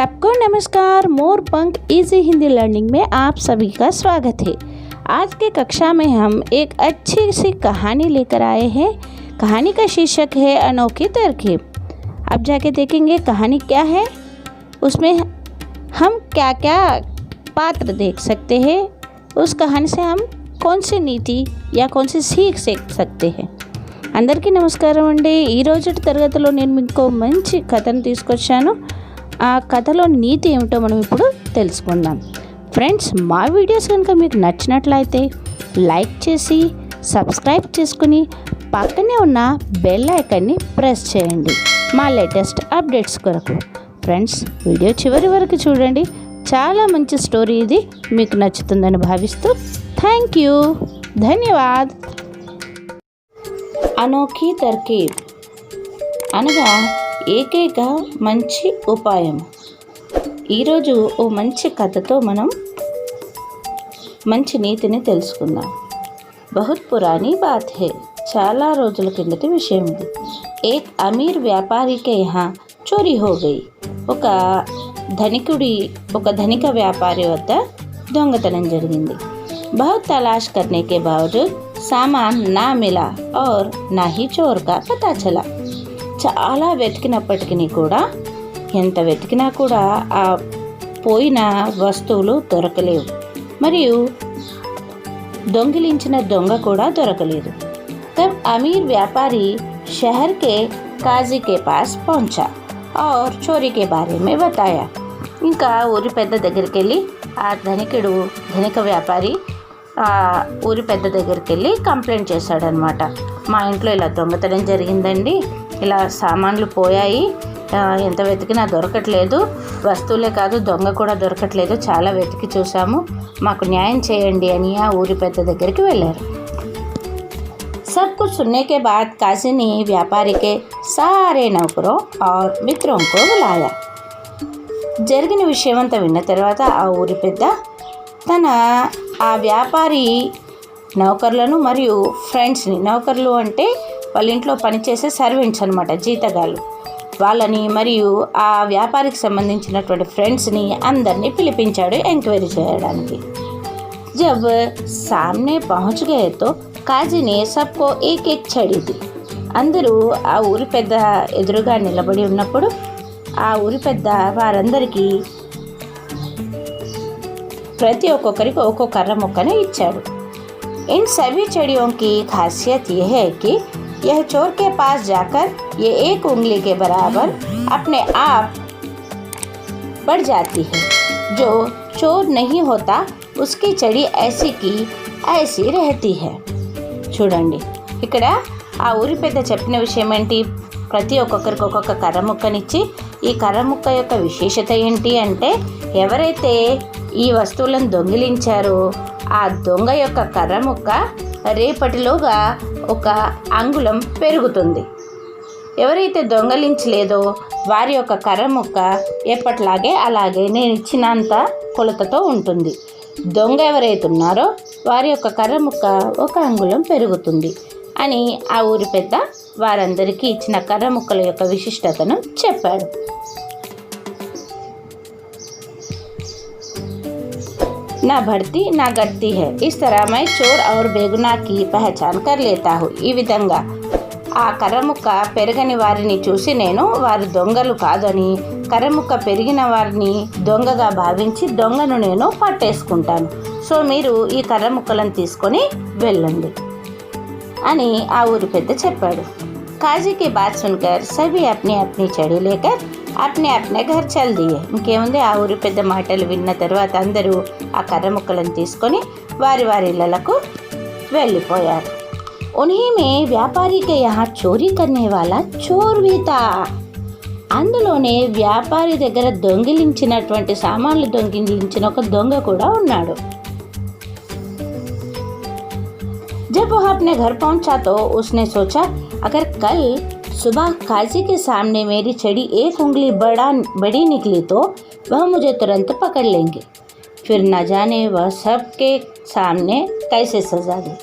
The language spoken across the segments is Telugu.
सबको नमस्कार। मोर पंख इजी हिंदी लर्निंग में आप सभी का स्वागत है। आज के कक्षा में हम एक अच्छी सी कहानी लेकर आए हैं। कहानी का शीर्षक है अनोखी तरकीब। अब जाके देखेंगे कहानी क्या है, उसमें हम क्या क्या पात्र देख सकते हैं, उस कहानी से हम कौन सी नीति या कौन सी सीख सकते हैं। అందరికీ నమస్కారం అండి। ఈరోజు తరగతిలో నేను మీకు మంచి కథను తీసుకొచ్చాను। ఆ కథలో నీతి ఏమిటో మనం ఇప్పుడు తెలుసుకుందాం। ఫ్రెండ్స్, మా వీడియోస్ కనుక మీకు నచ్చినట్లయితే లైక్ చేసి సబ్స్క్రైబ్ చేసుకుని పక్కనే ఉన్న బెల్ ఐకాన్ని ప్రెస్ చేయండి మా లేటెస్ట్ అప్డేట్స్ కొరకు। ఫ్రెండ్స్, వీడియో చివరి వరకు చూడండి, చాలా మంచి స్టోరీ ఇది, మీకు నచ్చుతుందని భావిస్తూ థ్యాంక్ యూ, ధన్యవాద్। అనోఖీ తర్కీబ్ అనగా ఏకైక మంచి ఉపాయం। ఈరోజు ఓ మంచి కథతో మనం మంచి నీతిని తెలుసుకుందాం। బహుత్ పురానీ బాత్ హై, చాలా రోజుల కిందటి విషయం ఇది। ఏక్ అమీర్ వ్యాపారి కే యహా చోరీ హో గయి। ఒక ధనిక వ్యాపారి వద్ద దొంగతనం జరిగింది। बहुत तलाश करने के बावजूद सामान ना मिला और ना ही चोर का पता चला। చాలా వెతికినప్పటికీ కూడా ఎంత వెతికినా కూడా ఆ పోయిన వస్తువులు దొరకలేవు, మరియు దొంగిలించిన దొంగ కూడా దొరకలేదు। तब अमीर व्यापारी शहर के काजी के पास पहुंचा और चोरी के बारे में बताया। ఇంకా ఊరి పెద్ద దగ్గరికి వెళ్ళి ఆ ధనిక వ్యాపారి ఊరి పెద్ద దగ్గరికి వెళ్ళి కంప్లైంట్ చేశాడనమాట। మా ఇంట్లో ఇలా దొంగతనం జరిగిందండి, ఇలా సామాన్లు పోయాయి, ఎంత వెతికినా దొరకట్లేదు, వస్తువులే కాదు దొంగ కూడా దొరకట్లేదు, చాలా వెతికి చూసాము, మాకు న్యాయం చేయండి అని ఆ ఊరి పెద్ద దగ్గరికి వెళ్ళారు। सब कुछ सुनने के बाद काजी ने व्यापारी के सारे नौकरों और मित्रों को बुलाया। జరిగిన విషయమంతా విన్న తర్వాత ఆ ఊరి పెద్ద తన ఆ వ్యాపారి నౌకర్లను మరియు ఫ్రెండ్స్ని, నౌకర్లు అంటే వాళ్ళ ఇంట్లో పనిచేసే సర్వెంట్స్ అనమాట, జీతగాళ్ళు, వాళ్ళని మరియు ఆ వ్యాపారికి సంబంధించినటువంటి ఫ్రెండ్స్ని అందరినీ పిలిపించాడు ఎంక్వైరీ చేయడానికి। जब सामने पहुंच गए तो काजी ने सबको एक एक छड़ी दी। అందరూ ఆ ఊరి పెద్ద ఎదురుగా నిలబడి ఉన్నప్పుడు ఆ ఊరి పెద్ద వారందరికీ ప్రతి ఒక్కొక్కరికి ఒక్కో కర్ర ముక్కనే ఇచ్చాడు। इन सभी छड़ियों की खासियत यह है कि यह चोर के पास जाकर ये एक उंगली के बराबर अपने आप बढ़ जाती है। जो चोर नहीं होता उसकी छड़ी ऐसी की ऐसी रहती है। చూడండి, ఇక్కడ ఆ ఊరి పెద్ద చెప్పిన విషయం ఏంటి, ప్రతి ఒక్కొక్కరికి ఒక్కొక్క కర్ర ముక్కనిచ్చి, ఈ కర్ర ముక్క యొక్క విశేషత ఏంటి అంటే, ఎవరైతే ఈ వస్తువులను దొంగిలించారో ఆ దొంగ యొక్క కర్ర ముక్క రేపటిలోగా ఒక అంగుళం పెరుగుతుంది, ఎవరైతే దొంగలించలేదో వారి యొక్క కర్ర ముక్క ఎప్పట్లాగే అలాగే నేను ఇచ్చినంత కొలతతో ఉంటుంది। దొంగ ఎవరైతే ఉన్నారో వారి యొక్క కర్ర ముక్క ఒక అంగుళం పెరుగుతుంది అని ఆ ఊరి పెద్ద వారందరికీ ఇచ్చిన కర్ర ముక్కల యొక్క విశిష్టతను చెప్పాడు। ना बढ़ती ना घटती है, इस तरह मैं चोर और बेगुनाह की पहचान कर लेता हूँ। ఈ విధంగా ఆ కర్రముక్క పెరగని వారిని చూసి నేను వారు దొంగలు కాదని, కర్రముక్క పెరిగిన వారిని దొంగగా భావించి దొంగను నేను పట్టేసుకుంటాను। సో మీరు ఈ కర్రముక్కలను తీసుకొని వెళ్ళండి అని ఆ ఊరి పెద్ద చెప్పాడు। काजी की बात सुनकर सभी अपनी अपनी छड़ी लेकर अपने अपने घर चल दिए। ఇంకేముంది, ఆ ఊరి పెద్ద మాటలు విన్న తర్వాత అందరూ ఆ కర్ర ముక్కలను తీసుకొని వారి వారి ఇళ్లకు వెళ్ళిపోయారు। उन्हीं में व्यापारी के यहाँ चोरी करने वाला चोर भी था। అందులోనే వ్యాపారి దగ్గర దొంగిలించినటువంటి సామాన్లు దొంగిలించిన ఒక దొంగ కూడా ఉన్నాడు। जब वह अपने घर पहुंचा तो उसने सोचा, अगर कल सुबह काजी के सामने मेरी छड़ी एक उंगली बड़ी निकली तो वह मुझे तुरंत पकड़ लेंगे, फिर न जाने वह सबके सामने कैसे सजा दे।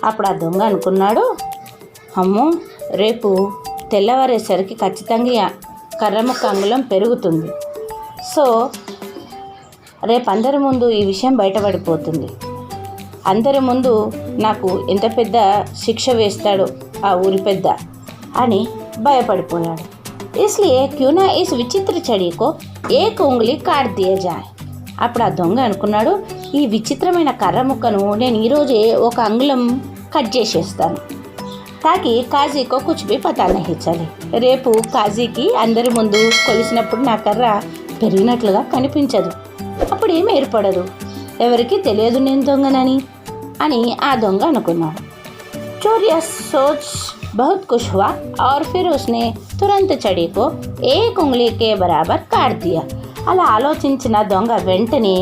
అప్పుడు ఆ దొంగ అనుకున్నాడు, అమ్మో రేపు తెల్లవారేసరికి ఖచ్చితంగా కర్రముక్క అంగుళం పెరుగుతుంది, సో రేపు అందరి ముందు ఈ విషయం బయటపడిపోతుంది, అందరి ముందు నాకు ఎంత పెద్ద శిక్ష వేస్తాడో ఆ ఊరి పెద్ద అని భయపడిపోయాడు. ఇస్లియే క్యూ నా ఇస్ విచిత్ర చడికో ఏక్ ఉంగ్లీ కాట్ దియా జాయ్. అప్పుడు ఆ దొంగ అనుకున్నాడు, ఈ విచిత్రమైన కర్ర ముక్కను నేను ఈరోజే ఒక అంగుళం కట్ చేసేస్తాను, తాకి కాజీకో కుచ్ భీ పతా నహీ చలే. రేపు కాజీకి అందరి ముందు కొలిసినప్పుడు నా కర్ర పెరిగినట్లుగా కనిపించదు, అప్పుడు ఏమి ఏర్పడదు, ఎవరికి తెలియదు నేను దొంగనని అని ఆ దొంగ అనుకున్నాడు. चोर यह सोच बहुत खुश हुआ और फिर उसने तुरंत छड़ी को एक उंगली के बराबर काट दिया. అలా ఆలోచించిన దొంగ వెంటనే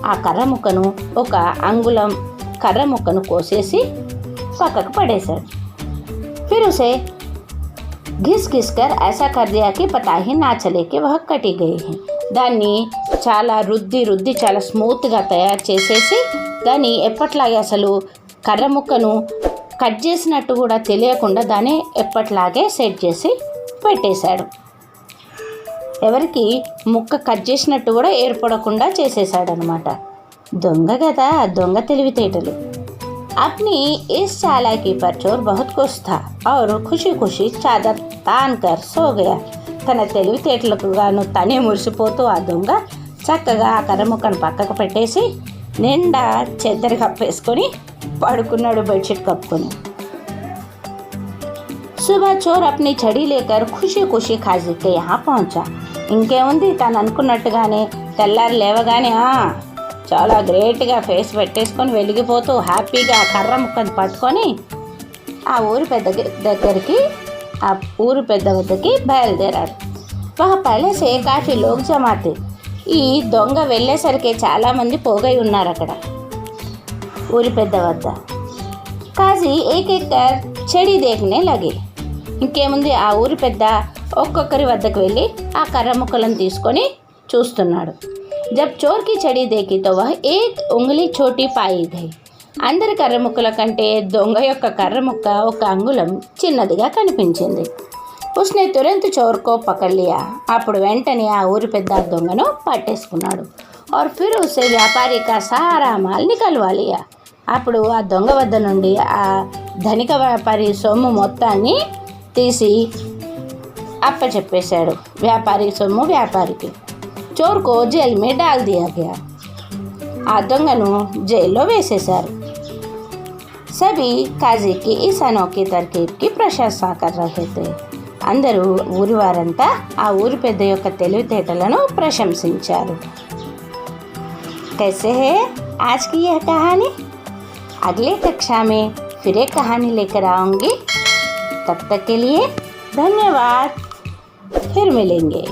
ఆ కర్ర ముక్కను ఒక అంగుళం కర్ర ముక్కను కోసేసి పక్కకు పడేశాడు. फिर उसे घिस घिस कर ऐसा कर दिया कि पता ही ना चले कि वह कटी गई है. దాన్ని చాలా రుద్ది చాలా స్మూత్గా తయారు చేసేసి దాన్ని ఎప్పట్లాగే అసలు కర్ర ముక్కను కట్ చేసినట్టు కూడా తెలియకుండా దాన్ని ఎప్పట్లాగే సెట్ చేసి పెట్టేశాడు. ఎవరికి ముక్క కట్ చేసినట్టు కూడా ఏర్పడకుండా చేసేసాడు అనమాట. దొంగ కదా, దొంగ తెలివితేటలు. अपनी इस चालाकी पर चोर बहुत खुश था और खुशी खुशी चादर तान कर सो गया. తన తెలివితేటలకు గాను తనే మురిసిపోతూ ఆ దొంగ చక్కగా ఆ కర్ర ముక్కను పక్కకు పెట్టేసి నిండా చెద్దరు కప్పేసుకొని పడుకున్నాడు, బెడ్షీట్ కప్పుకొని. సుబహ్ చోర్ అప్ని छड़ी लेकर खुशी खुशी खाजी के यहाँ पहुंचा. ఇంకేముంది, తను అనుకున్నట్టుగానే తెల్లారి లేవగానే చాలా గ్రేట్గా ఫేస్ పెట్టేసుకొని వెలిగిపోతూ హ్యాపీగా ఆ కర్ర ముక్కను పట్టుకొని ఆ ఊరి పెద్ద వద్దకి బయలుదేరాడు. వహ పహలే సే కాఫీ లోగ్ జమా థే. ఈ దొంగ వెళ్ళేసరికి చాలామంది పోగై ఉన్నారు అక్కడ ఊరి పెద్ద వద్ద. కాజీ ఏకేకర్ చెడి దేఖనే లగే. ఇంకేముంది, ఆ ఊరి పెద్ద ఒక్కొక్కరి వద్దకు వెళ్ళి ఆ కర్ర ముక్కలను తీసుకొని చూస్తున్నాడు. జబ్ చోర్ కి చెడి దేఖి తో వహ్ ఏక్ ఉంగలి చోటీ పాయి గయి. అందరి కర్ర ముక్కల కంటే దొంగ యొక్క కర్ర ముక్క ఒక అంగుళం చిన్నదిగా కనిపించింది. ఉస్నే తురంత్ చోర్ కో పకడ్ లియా. అప్పుడు వెంటనే ఆ ఊరి పెద్ద దొంగను పట్టేసుకున్నాడు. और फिर उसे వ్యాపారి కా సారా మాల్ నికల్వా లియా. అప్పుడు ఆ దొంగ వద్ద నుండి ఆ ధనిక వ్యాపారి సొమ్ము మొత్తాన్ని తీసి అప్పచెప్పేశాడు. వ్యాపారి సొమ్ము వ్యాపారికి. చోర్ కో జైల్ మే డాల్ దియా గయా. ఆ దొంగను జైల్లో వేసేశారు. సభీ కాజీకి ఈ అనోఖీ తర్కీబ్కి ప్రశంస కర్ రహే థే. అందరూ ఊరి వారంతా ఆ ఊరి పెద్ద యొక్క తెలివితేటలను ప్రశంసించారు. कैसे है आज की यह कहानी? अगले कक्षा में फिर एक कहानी लेकर आऊँगी. तब तक के लिए धन्यवाद. फिर मिलेंगे.